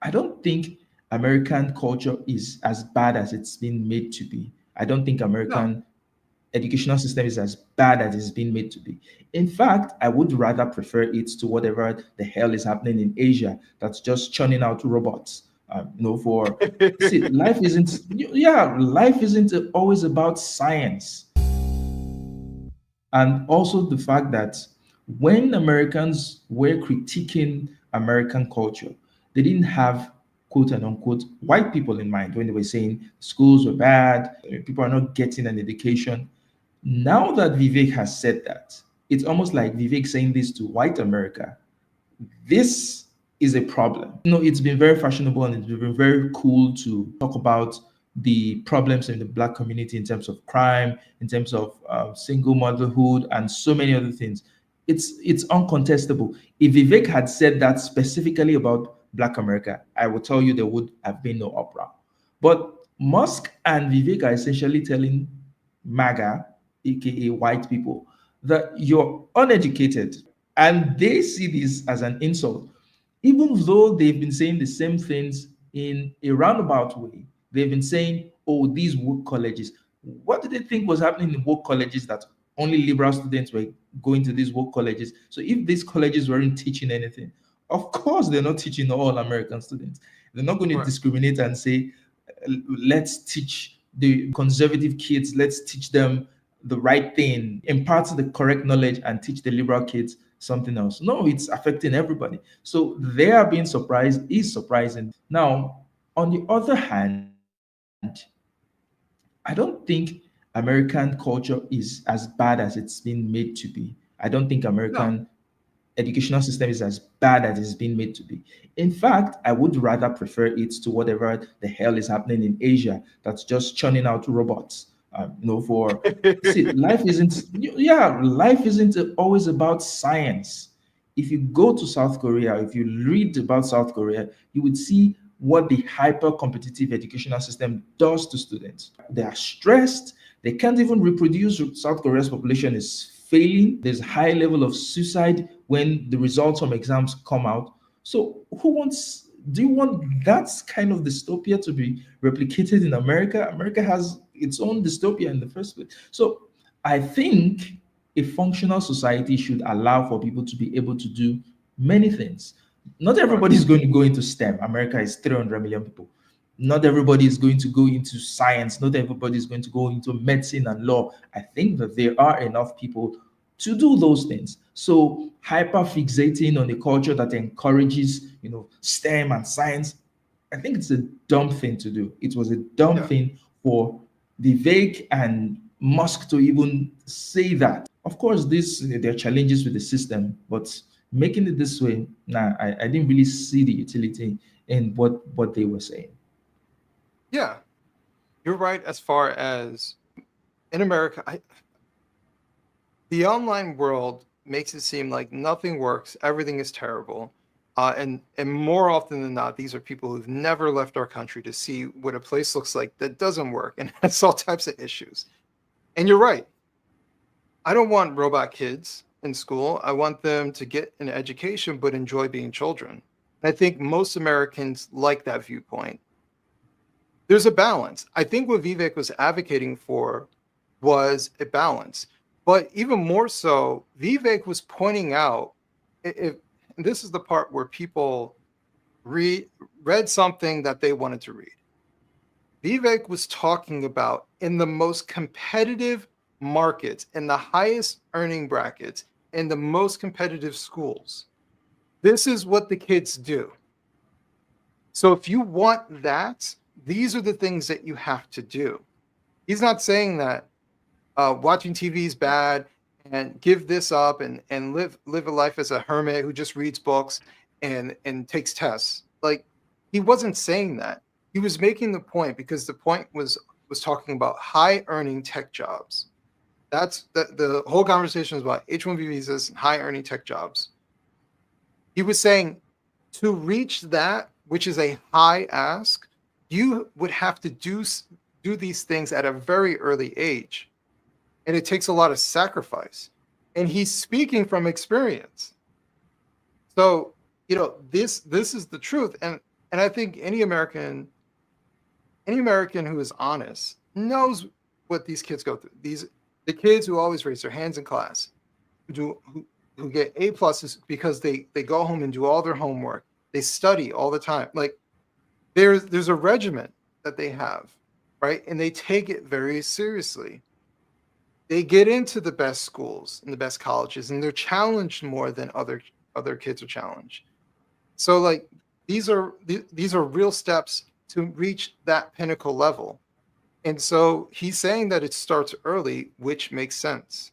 I don't think American culture is as bad as it's been made to be. I don't think No. American educational system is as bad as it's been made to be. In fact, I would rather prefer it to whatever the hell is happening in Asia that's just churning out robots. For see, life isn't yeah, life isn't always about science. And also the fact that when Americans were critiquing American culture, they didn't have quote and unquote white people in mind when they were saying schools were bad, people are not getting an education. Now that Vivek has said that, it's almost like Vivek saying this to white America. This is a problem. It's been very fashionable and it's been very cool to talk about the problems in the black community in terms of crime, in terms of single motherhood, and so many other things. It's uncontestable. If Vivek had said that specifically about Black America, I will tell you there would have been no uproar. But Musk and Vivek are essentially telling MAGA, aka white people, that you're uneducated, and they see this as an insult. Even though they've been saying the same things in a roundabout way, they've been saying, oh, these woke colleges. What did they think was happening in woke colleges that only liberal students were going to these woke colleges? So if these colleges weren't teaching anything, of course they're not teaching all American students. They're not going to Right. discriminate and say, let's teach the conservative kids, let's teach them the right thing, impart the correct knowledge, and teach the liberal kids something else. No, it's affecting everybody. So their being surprised is surprising. Now, on the other hand, I don't think American culture is as bad as it's been made to be. I don't think American No. educational system is as bad as it's been made to be. In fact, I would rather prefer it to whatever the hell is happening in Asia that's just churning out robots. For see, life isn't always about science. If you go to South Korea, if you read about South Korea, you would see what the hyper competitive educational system does to students. They are stressed, they can't even reproduce. South Korea's population is failing. There's a high level of suicide when the results from exams come out. So do you want that kind of dystopia to be replicated in America? America has its own dystopia in the first place. So I think a functional society should allow for people to be able to do many things. Not Right. everybody is going to go into STEM. America is 300 million people. Not everybody is going to go into science. Not everybody is going to go into medicine and law. I think that there are enough people to do those things. So hyper fixating on a culture that encourages, STEM and science, I think it's a dumb thing to do. It was a dumb Yeah. thing for Vivek and Musk to even say that. Of course, there are challenges with the system, but making it this way, nah, I didn't really see the utility in what they were saying. Yeah. You're right as far as in America, the online world makes it seem like nothing works, everything is terrible. And more often than not, these are people who've never left our country to see what a place looks like that doesn't work and has all types of issues. And you're right. I don't want robot kids in school. I want them to get an education but enjoy being children. And I think most Americans like that viewpoint. There's a balance. I think what Vivek was advocating for was a balance. But even more so, Vivek was pointing out, if, and this is the part where people read something that they wanted to read. Vivek was talking about in the most competitive markets, in the highest earning brackets, in the most competitive schools. This is what the kids do. So if you want that, these are the things that you have to do. He's not saying that watching TV is bad and give this up and live a life as a hermit who just reads books and takes tests. Like, he wasn't saying that. He was making the point because the point was talking about high earning tech jobs. That's the whole conversation was about H-1B visas and high earning tech jobs. He was saying to reach that, which is a high ask, you would have to do these things at a very early age, and it takes a lot of sacrifice. And he's speaking from experience. So, this is the truth. And And I think any American who is honest knows what these kids go through. The kids who always raise their hands in class, who get A pluses because they go home and do all their homework. They study all the time. Like there's a regimen that they have, right? And they take it very seriously. They get into the best schools and the best colleges, and they're challenged more than other kids are challenged. So like these are real steps to reach that pinnacle level. And so he's saying that it starts early, which makes sense.